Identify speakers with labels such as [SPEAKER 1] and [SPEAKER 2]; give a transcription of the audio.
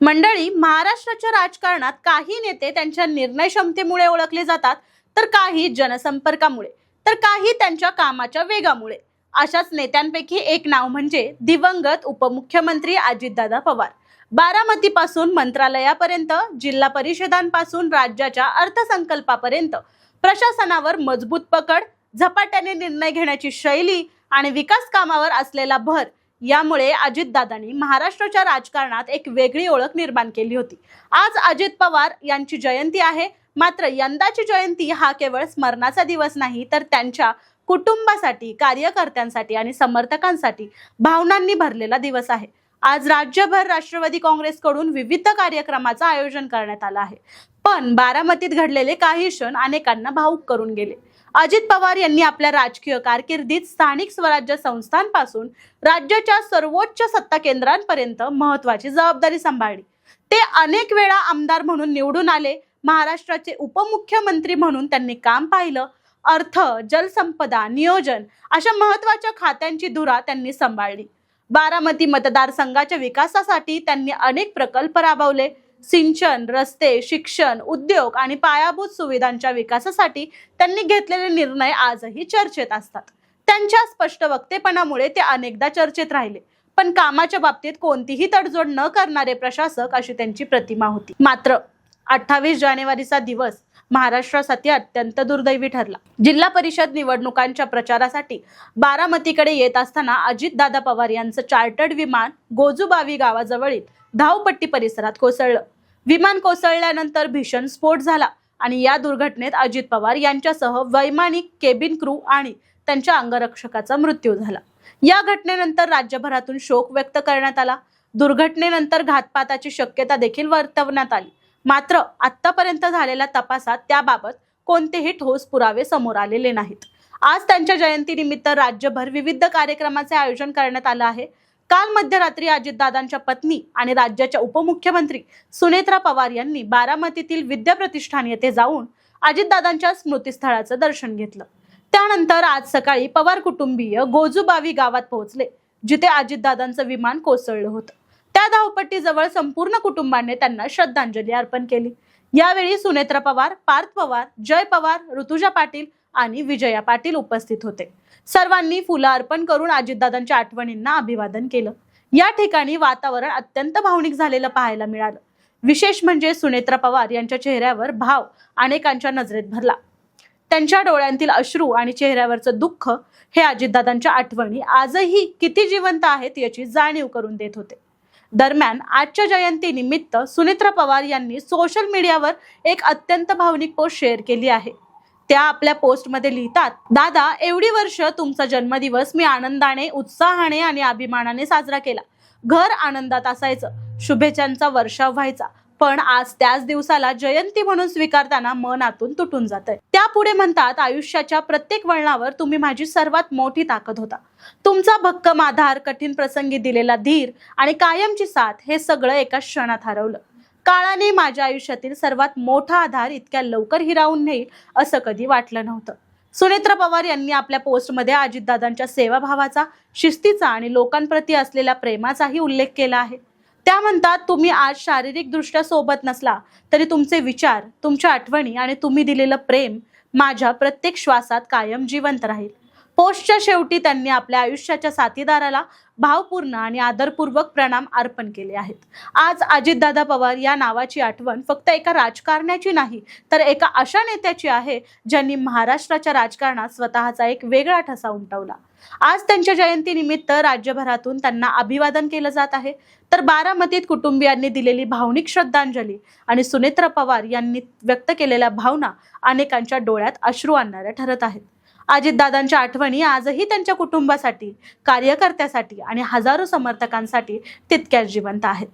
[SPEAKER 1] मंडळी, महाराष्ट्राच्या राजकारणात काही नेते त्यांच्या निर्णय क्षमतेमुळे ओळखले जातात, तर काही जनसंपर्कामुळे, तर काही त्यांच्या कामाच्या वेगामुळे. अशाच नेत्यांपैकी एक नाव म्हणजे दिवंगत उपमुख्यमंत्री अजितदादा पवार. बारामतीपासून मंत्रालयापर्यंत, जिल्हा परिषदांपासून राज्याच्या अर्थसंकल्पापर्यंत प्रशासनावर मजबूत पकड, झपाट्याने निर्णय घेण्याची शैली आणि विकास कामावर असलेला भर यामुळे अजितदादांनी महाराष्ट्राच्या राजकारणात एक वेगळी ओळख निर्माण केली होती. आज अजित पवार यांची जयंती आहे. मात्र यंदाची जयंती हा केवळ स्मरणाचा दिवस नाही, तर त्यांच्या कुटुंबासाठी, कार्यकर्त्यांसाठी आणि समर्थकांसाठी भावनांनी भरलेला दिवस आहे. आज राज्यभर राष्ट्रवादी काँग्रेसकडून विविध कार्यक्रमाचं आयोजन करण्यात आलं आहे. पण बारामतीत घडलेले काही क्षण अनेकांना भावुक करून गेले. अजित पवार यांनी आपल्या राजकीय कारकिर्दीत स्थानिक स्वराज्य संस्थांपासून राज्याच्या सर्वोच्च सत्ता केंद्रांपर्यंत महत्त्वाची जबाबदारी सांभाळली. ते अनेक वेळा आमदार म्हणून निवडून आले. महाराष्ट्राचे उपमुख्यमंत्री म्हणून त्यांनी काम पाहिलं. अर्थ, जलसंपदा, नियोजन अशा महत्त्वाच्या खात्यांची धुरा त्यांनी सांभाळली. बारामती मतदारसंघाच्या विकासासाठी त्यांनी अनेक प्रकल्प राबवले. सिंचन, रस्ते, शिक्षण, उद्योग आणि पायाभूत सुविधांच्या विकासासाठी त्यांनी घेतलेले निर्णय आजही चर्चेत असतात. त्यांच्या स्पष्ट वक्तेपणामुळे ते अनेकदा चर्चेत राहिले. पण कामाच्या बाबतीत कोणतीही तडजोड न करणारे प्रशासक अशी त्यांची प्रतिमा होती. मात्र 28 जानेवारीचा दिवस महाराष्ट्रासाठी अत्यंत दुर्दैवी ठरला. जिल्हा परिषद निवडणुकांच्या प्रचारासाठी बारामतीकडे येत असताना अजितदादा पवार यांचं चार्टर्ड विमान गोजूबावी गावाजवळील धावपट्टी परिसरात कोसळलं. विमान कोसळल्यानंतर भीषण स्फोट झाला आणि या दुर्घटनेत अजित पवार यांच्यासह वैमानिक, केबिन क्रू आणि त्यांच्या अंगरक्षकाचा मृत्यू झाला. या घटनेनंतर राज्यभरातून शोक व्यक्त करण्यात आला. दुर्घटनेनंतर घातपाताची शक्यता देखील वर्तवण्यात आली. मात्र आतापर्यंत झालेल्या तपासात त्याबाबत कोणतेही ठोस पुरावे समोर आलेले नाहीत. आज त्यांच्या जयंतीनिमित्त राज्यभर विविध कार्यक्रमाचे आयोजन करण्यात आलं आहे. काल मध्यरात्री अजितदादांच्या पत्नी आणि राज्याच्या उपमुख्यमंत्री सुनेत्रा पवार यांनी बारामतीतील विद्याप्रतिष्ठान येथे जाऊन अजितदादांच्या स्मृतीस्थळाचं दर्शन घेतलं. त्यानंतर आज सकाळी पवार कुटुंबीय गोजूबावी गावात पोहोचले, जिथे अजितदादांचं विमान कोसळलं होतं. त्या धावपट्टीजवळ संपूर्ण कुटुंबाने त्यांना श्रद्धांजली अर्पण केली. यावेळी सुनेत्रा पवार, पार्थ पवार, जय पवार, ऋतुजा पाटील आणि विजया पाटील उपस्थित होते. सर्वांनी फुलं अर्पण करून अजितदादांच्या आठवणींना अभिवादन केलं. या ठिकाणी वातावरण अत्यंत भावनिक झालेलं पाहायला मिळालं. विशेष म्हणजे सुनेत्रा पवार यांच्या चेहऱ्यावर भाव अनेकांच्या नजरेत भरला. त्यांच्या डोळ्यांतील अश्रू आणि चेहऱ्यावरचं दुःख हे अजितदादांच्या आठवणी आजही किती जिवंत आहेत याची जाणीव करून देत होते. दरम्यान आजच्या जयंतीनिमित्त सुनेत्रा पवार यांनी सोशल मीडियावर एक अत्यंत भावनिक पोस्ट शेअर केली आहे. त्या आपल्या पोस्टमध्ये लिहितात, दादा, एवढी वर्ष तुमचा जन्मदिवस मी आनंदाने, उत्साहाने आणि अभिमानाने साजरा केला. घर आनंदात असायचं, शुभेच्छांचा वर्षाव व्हायचा. पण आज त्याच दिवसाला जयंती म्हणून स्वीकारताना मन आतून तुटून जातंय. त्यापुढे म्हणतात, आयुष्याच्या प्रत्येक वळणावर तुम्ही माझी सर्वात मोठी ताकद होता. तुमचा भक्कम आधार, कठीण प्रसंगी दिलेला धीर आणि कायमची साथ हे सगळं एका क्षणात हरवलं. काळाने माझ्या आयुष्यातील सर्वात मोठा आधार इतक्या लवकर हिरावून नेईल असं कधी वाटलं नव्हतं. सुनेत्रा पवार यांनी आपल्या पोस्टमध्ये अजितदादांच्या सेवाभावाचा, शिस्तीचा आणि लोकांप्रती असलेल्या प्रेमाचाही उल्लेख केला आहे. त्या म्हणतात, तुम्ही आज शारीरिकदृष्ट्या सोबत नसला तरी तुमचे विचार, तुमच्या आठवणी आणि तुम्ही दिलेलं प्रेम माझ्या प्रत्येक श्वासात कायम जिवंत राहील. पोस्टच्या शेवटी त्यांनी आपल्या आयुष्याच्या साथीदाराला भावपूर्ण आणि आदरपूर्वक प्रणाम अर्पण केले आहेत. आज अजितदादा पवार या नावाची आठवण फक्त एका राजकारण्याची नाही, तर एका अशा नेत्याची आहे ज्यांनी महाराष्ट्राच्या राजकारणात स्वतःचा एक वेगळा ठसा उमटवला. आज त्यांच्या जयंतीनिमित्त राज्यभरातून त्यांना अभिवादन केलं जात आहे. तर बारामतीत कुटुंबियांनी दिलेली भावनिक श्रद्धांजली आणि सुनेत्रा पवार यांनी व्यक्त केलेल्या भावना अनेकांच्या डोळ्यात अश्रू आणणाऱ्या ठरत आहेत. अजितदादांच्या आठवणी आजही त्यांच्या कुटुंबासाठी, कार्यकर्त्यासाठी आणि हजारो समर्थकांसाठी तितक्याच जिवंत आहेत.